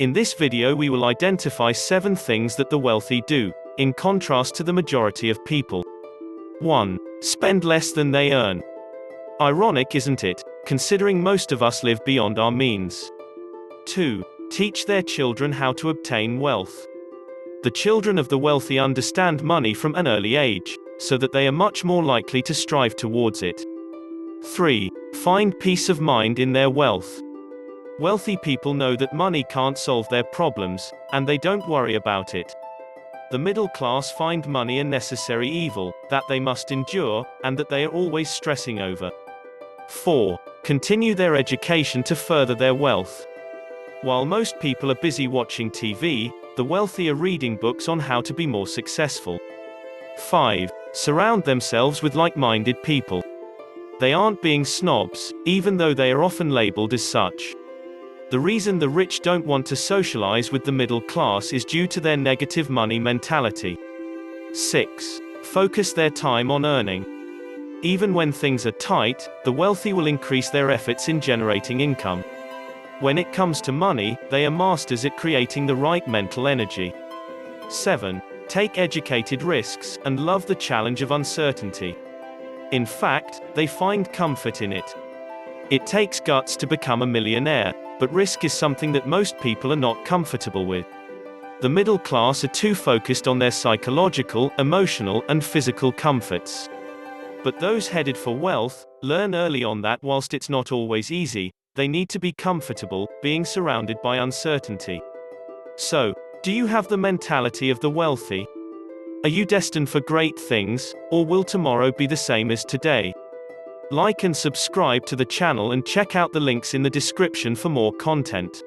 In this video we will identify 7 things that the wealthy do, in contrast to the majority of people. 1. Spend less than they earn. Ironic, isn't it, considering most of us live beyond our means. 2. Teach their children how to obtain wealth. The children of the wealthy understand money from an early age, so that they are much more likely to strive towards it. 3. Find peace of mind in their wealth. Wealthy people know that money can't solve their problems, and they don't worry about it. The middle class find money a necessary evil, that they must endure, and that they are always stressing over. 4. Continue their education to further their wealth. While most people are busy watching TV, the wealthy are reading books on how to be more successful. 5. Surround themselves with like-minded people. They aren't being snobs, even though they are often labeled as such. The reason the rich don't want to socialize with the middle class is due to their negative money mentality. 6. Focus their time on earning. Even when things are tight, the wealthy will increase their efforts in generating income. When it comes to money, they are masters at creating the right mental energy. 7. Take educated risks, and love the challenge of uncertainty. In fact, they find comfort in it. It takes guts to become a millionaire, but risk is something that most people are not comfortable with. The middle class are too focused on their psychological, emotional, and physical comforts. But those headed for wealth learn early on that whilst it's not always easy, they need to be comfortable being surrounded by uncertainty. So, do you have the mentality of the wealthy? Are you destined for great things, or will tomorrow be the same as today? Like and subscribe to the channel and check out the links in the description for more content.